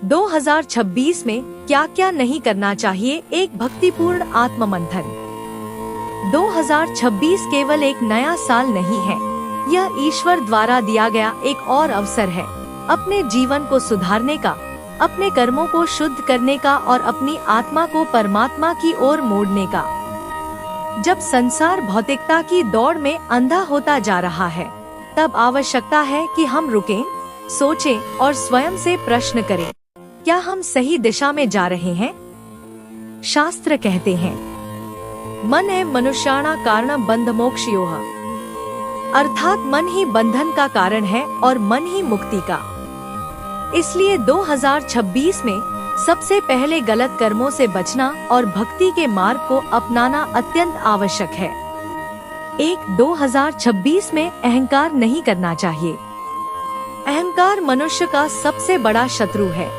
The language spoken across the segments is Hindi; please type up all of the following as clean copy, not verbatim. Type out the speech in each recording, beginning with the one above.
2026 में क्या क्या नहीं करना चाहिए, एक भक्तिपूर्ण आत्म मंथन। 2026 केवल एक नया साल नहीं है, यह ईश्वर द्वारा दिया गया एक और अवसर है अपने जीवन को सुधारने का, अपने कर्मों को शुद्ध करने का और अपनी आत्मा को परमात्मा की ओर मोड़ने का। जब संसार भौतिकता की दौड़ में अंधा होता जा रहा है, तब आवश्यकता है कि हम रुकें, सोचें और स्वयं से प्रश्न करें, क्या हम सही दिशा में जा रहे हैं? शास्त्र कहते हैं, मन है मनुष्याणा कारण बंध मोक्षयोः, अर्थात मन ही बंधन का कारण है और मन ही मुक्ति का। इसलिए 2026 में सबसे पहले गलत कर्मों से बचना और भक्ति के मार्ग को अपनाना अत्यंत आवश्यक है। 2026 में अहंकार नहीं करना चाहिए। अहंकार मनुष्य का सबसे बड़ा शत्रु है।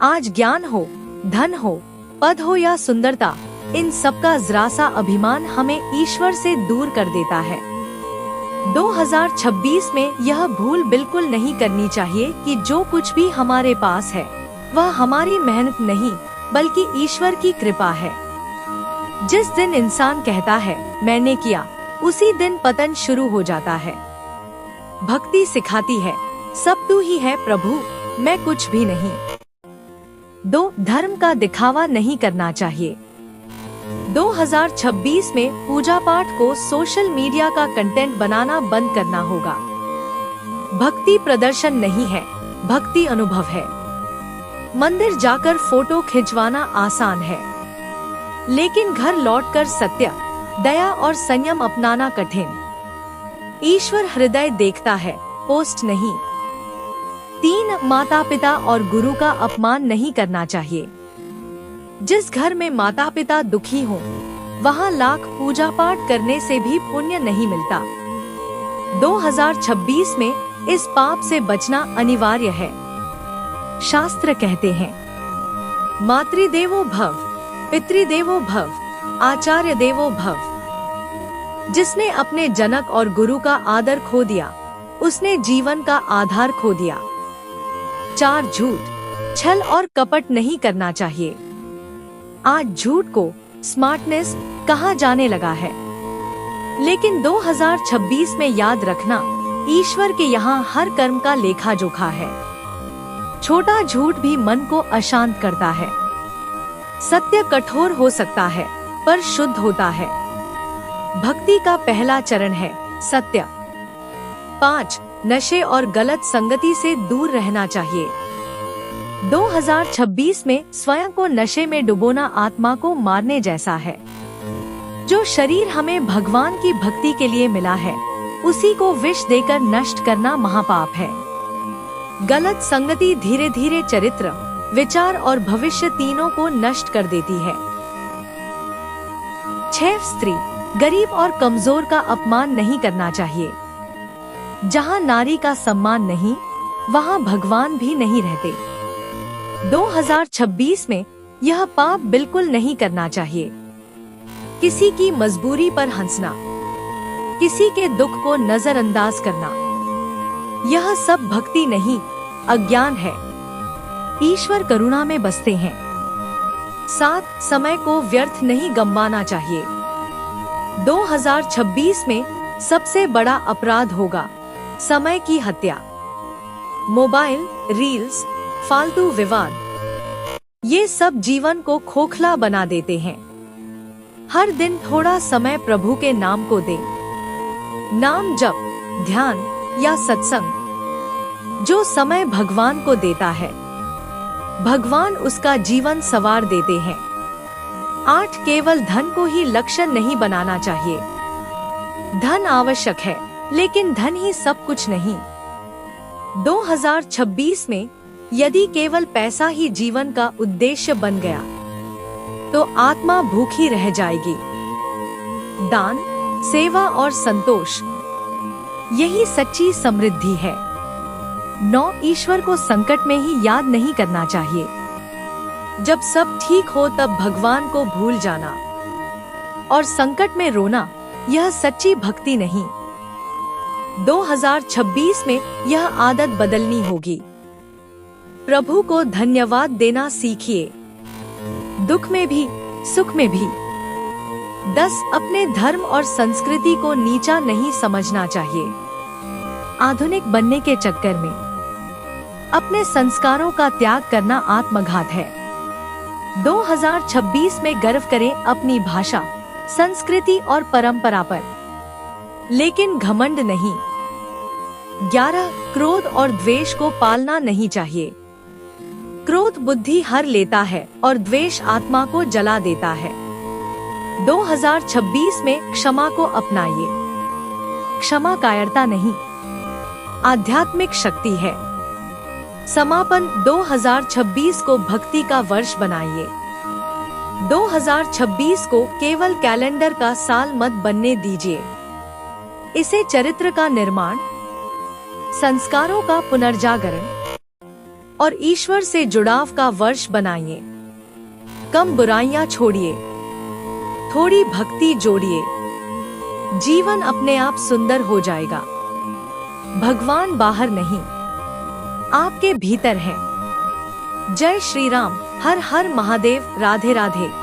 आज ज्ञान हो, धन हो, पद हो या सुंदरता, इन सबका जरा सा अभिमान हमें ईश्वर से दूर कर देता है। 2026 में यह भूल बिल्कुल नहीं करनी चाहिए कि जो कुछ भी हमारे पास है वह हमारी मेहनत नहीं बल्कि ईश्वर की कृपा है। जिस दिन इंसान कहता है मैंने किया, उसी दिन पतन शुरू हो जाता है। भक्ति सिखाती है, सब तू ही है प्रभु, मैं कुछ भी नहीं। 2. धर्म का दिखावा नहीं करना चाहिए। 2026 में पूजा पाठ को सोशल मीडिया का कंटेंट बनाना बंद करना होगा। भक्ति प्रदर्शन नहीं है, भक्ति अनुभव है। मंदिर जाकर फोटो खिंचवाना आसान है, लेकिन घर लौटकर सत्य, दया और संयम अपनाना कठिन। ईश्वर हृदय देखता है, पोस्ट नहीं। 3. माता पिता और गुरु का अपमान नहीं करना चाहिए। जिस घर में माता पिता दुखी हों, वहाँ लाख पूजा पाठ करने से भी पुण्य नहीं मिलता। 2026 में इस पाप से बचना अनिवार्य है। शास्त्र कहते हैं, मातृदेवो भव, पितृदेवो भव, आचार्य देवो भव। जिसने अपने जनक और गुरु का आदर खो दिया, उसने जीवन का आधार खो दिया। 4. झूठ, छल और कपट नहीं करना चाहिए। आज झूठ को स्मार्टनेस कहा जाने लगा है, लेकिन 2026 में याद रखना, ईश्वर के यहाँ हर कर्म का लेखा जोखा है। छोटा झूठ भी मन को अशांत करता है। सत्य कठोर हो सकता है, पर शुद्ध होता है। भक्ति का पहला चरण है सत्य। 5. नशे और गलत संगति से दूर रहना चाहिए। 2026 में स्वयं को नशे में डुबोना आत्मा को मारने जैसा है। जो शरीर हमें भगवान की भक्ति के लिए मिला है, उसी को विष देकर नष्ट करना महापाप है। गलत संगति धीरे धीरे चरित्र, विचार और भविष्य तीनों को नष्ट कर देती है। 6. स्त्री, गरीब और कमजोर का अपमान नहीं करना चाहिए। जहाँ नारी का सम्मान नहीं, वहाँ भगवान भी नहीं रहते। 2026 में यह पाप बिल्कुल नहीं करना चाहिए। किसी की मजबूरी पर हंसना, किसी के दुख को नजरअंदाज करना, यह सब भक्ति नहीं, अज्ञान है। ईश्वर करुणा में बसते हैं। 7. समय को व्यर्थ नहीं गंवाना चाहिए। 2026 में सबसे बड़ा अपराध होगा समय की हत्या। मोबाइल, रील्स, फालतू विवाद, ये सब जीवन को खोखला बना देते हैं। हर दिन थोड़ा समय प्रभु के नाम को दें। नाम जप, ध्यान या सत्संग। जो समय भगवान को देता है, भगवान उसका जीवन संवार देते हैं। 8. केवल धन को ही लक्ष्य नहीं बनाना चाहिए। धन आवश्यक है, लेकिन धन ही सब कुछ नहीं। 2026 में यदि केवल पैसा ही जीवन का उद्देश्य बन गया, तो आत्मा भूखी रह जाएगी। दान, सेवा और संतोष, यही सच्ची समृद्धि है। 9. ईश्वर को संकट में ही याद नहीं करना चाहिए। जब सब ठीक हो तब भगवान को भूल जाना और संकट में रोना, यह सच्ची भक्ति नहीं। 2026 में यह आदत बदलनी होगी। प्रभु को धन्यवाद देना सीखिए, दुख में भी सुख में भी। 10. अपने धर्म और संस्कृति को नीचा नहीं समझना चाहिए। आधुनिक बनने के चक्कर में अपने संस्कारों का त्याग करना आत्मघात है। 2026 में गर्व करें अपनी भाषा, संस्कृति और परंपरा पर, लेकिन घमंड नहीं। 11. क्रोध और द्वेष को पालना नहीं चाहिए। क्रोध बुद्धि हर लेता है और द्वेष आत्मा को जला देता है। 2026 में क्षमा को अपनाइए। क्षमा कायरता नहीं, आध्यात्मिक शक्ति है। समापन 2026 को भक्ति का वर्ष बनाइए। 2026 को केवल कैलेंडर का साल मत बनने दीजिए। इसे चरित्र का निर्माण, संस्कारों का पुनर्जागरण और ईश्वर से जुड़ाव का वर्ष बनाइए। कम बुराइयां छोड़िए, थोड़ी भक्ति जोड़िए। जीवन अपने आप सुंदर हो जाएगा। भगवान बाहर नहीं, आपके भीतर है। जय श्री राम। हर हर महादेव। राधे राधे।